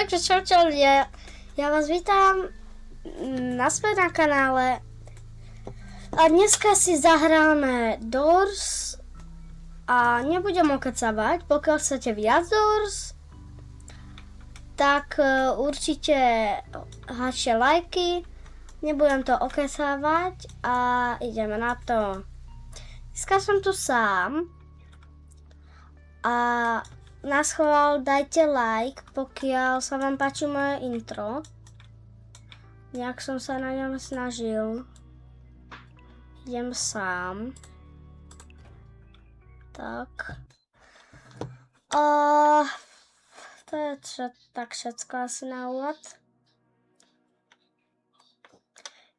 Takže čau, ja vás vítam naspäť na kanále a dneska si zahráme Doors a nebudem okecavať. Pokiaľ chcete viac Doors, tak určite háčte lajky, nebudem to okecavať a ideme na to. Dneska som tu sám a na schvál dajte like, pokiaľ sa vám páči moje intro. Nejak som sa na ňom snažil. Idem sám. Tak. To je tak všetko asi na úvod.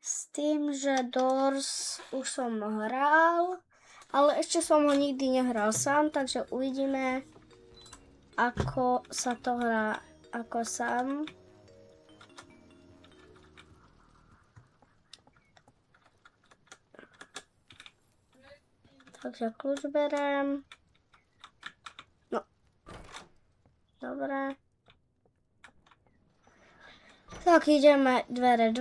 S tým, že Doors už som hral, ale ešte som ho nikdy nehral sám, takže uvidíme, ako sa to hrá ako sám. Takže kľúč berem. No. Dobre. Tak ideme dvere 2.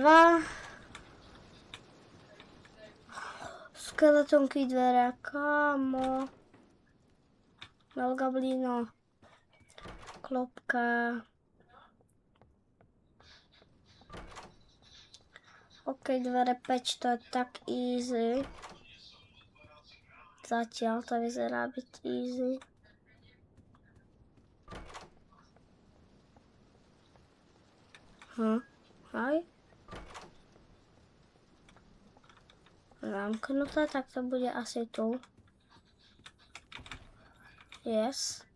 Skeletonky dvere, kámo. Melgablino. Klopka. OK, dvere 5, to je tak easy. Zatiaľ to vyzerá byť easy. Hej. Zamknuté, tak to bude asi tu. Yes.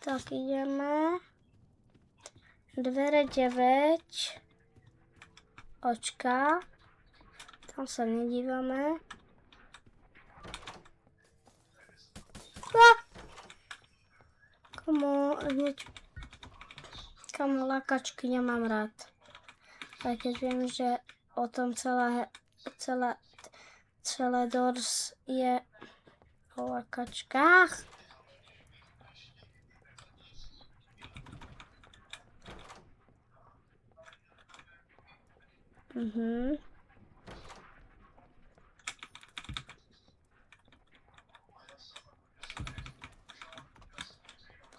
Tak ideme. Dvere 9. Očka. Tam sa nedívame. Kamo, lakačky nemám rád. Aj keď viem, že o tom celé Doors je o lakačkách.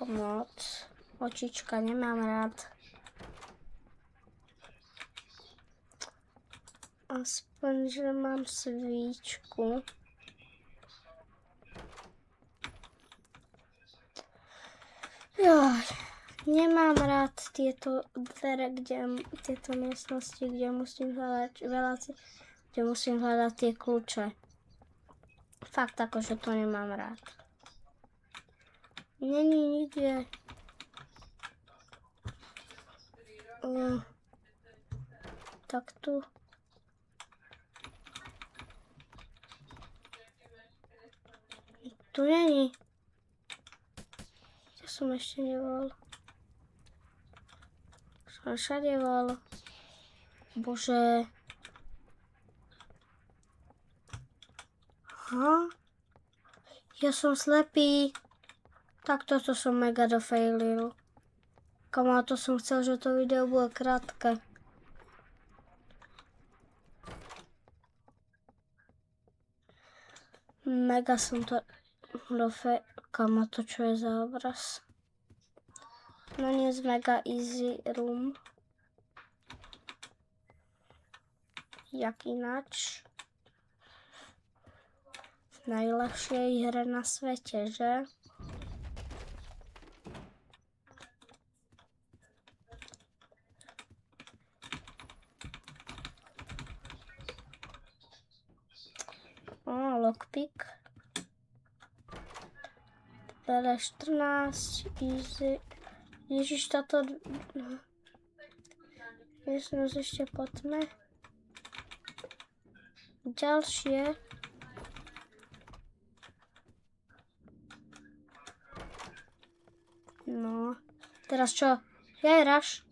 Pomoc. Očička nemám rád. Aspoň, že mám svíčku. Nemám rád tieto dvere, tieto miestnosti, kde musím hľadať tie kľúče. Fakt akože to nemám rád. Není nikde. Tak tu. Tu není. Ja som ešte nebol. Som všade bol. Bože. Ja som slepý. Tak toto som mega dofailil. Kamo, to som chcel, že to video bude krátke. Mega som to dofailil. Kamo, to čo je za obraz? No nie z mega easy room. Jak ináč? V najľahšej hre na svete, že? Lockpick. Dole 14, easy. Ježiš, táto miestnosť ešte po tme. Ďalšie. No, teraz čo? Hráš?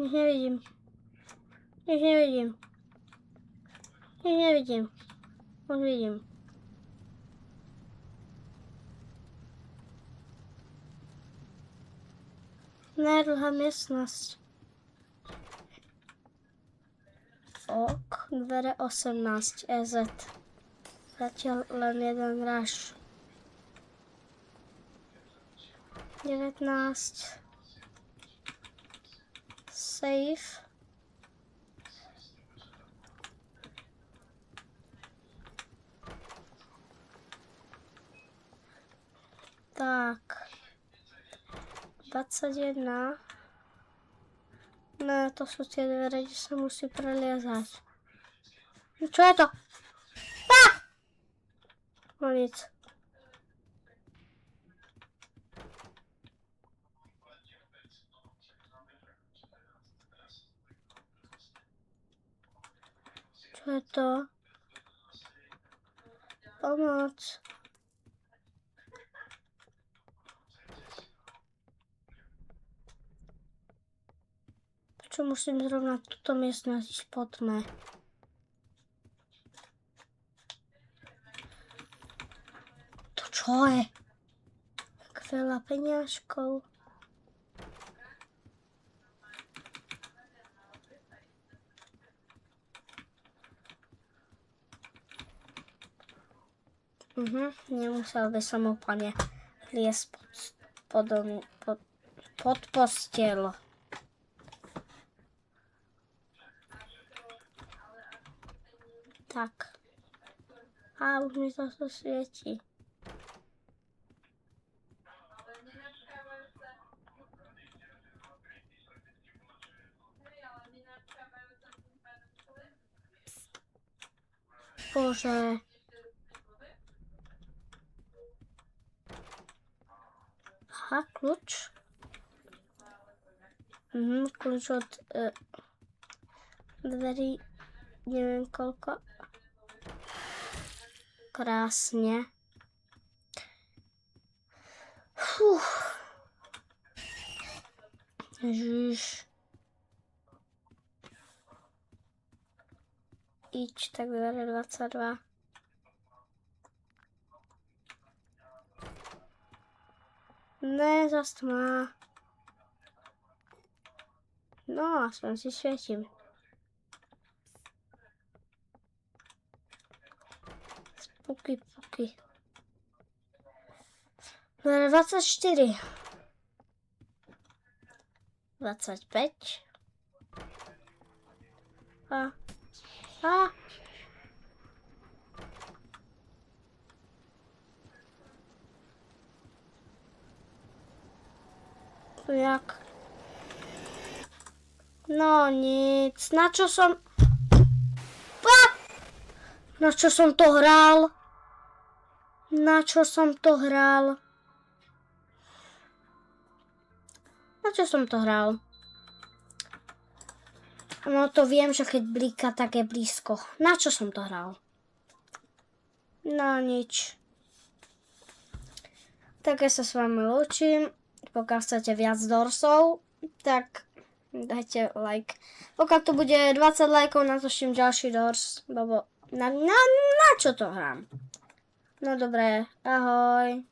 Nic nevidím. Nic nevidím. Nic nevidím. Už vidím. Dlhá miestnosť. Ok, dvere 18 EZ. Zatiaľ len jeden rush. 19. Safe. Tak. 21. Ne, to sú tie dvere, kde sa musí preliezať. Čo je to? No nic. Čo je to? Pomoc. Prečo musím zrovna túto miestnosť ísť po tme? To čo je? Tak veľa peňažkov. Nemusel by som úplne liesť pod posteľ. Tak. A už mi to svieti. Bože. Aha, kľúč. Kľúč od dverí, neviem koľko. Krásne. Ježiš. Ič, tak dvere 22. Ne, zas tma. No, aspoň si svietím. Puky. 24. 25. A. Jak? No nic. Na čo som... Na čo som to hral? Na čo som to hral? No to viem, že keď blíka, tak je blízko. Na čo som to hral? No nič. Tak ja sa s vami lúčim. Pokiaľ chcete viac dorsov, tak dajte like. Pokiaľ tu bude 20 lajkov, natočím ďalší dors, lebo na čo to hrám? No dobré, ahoj.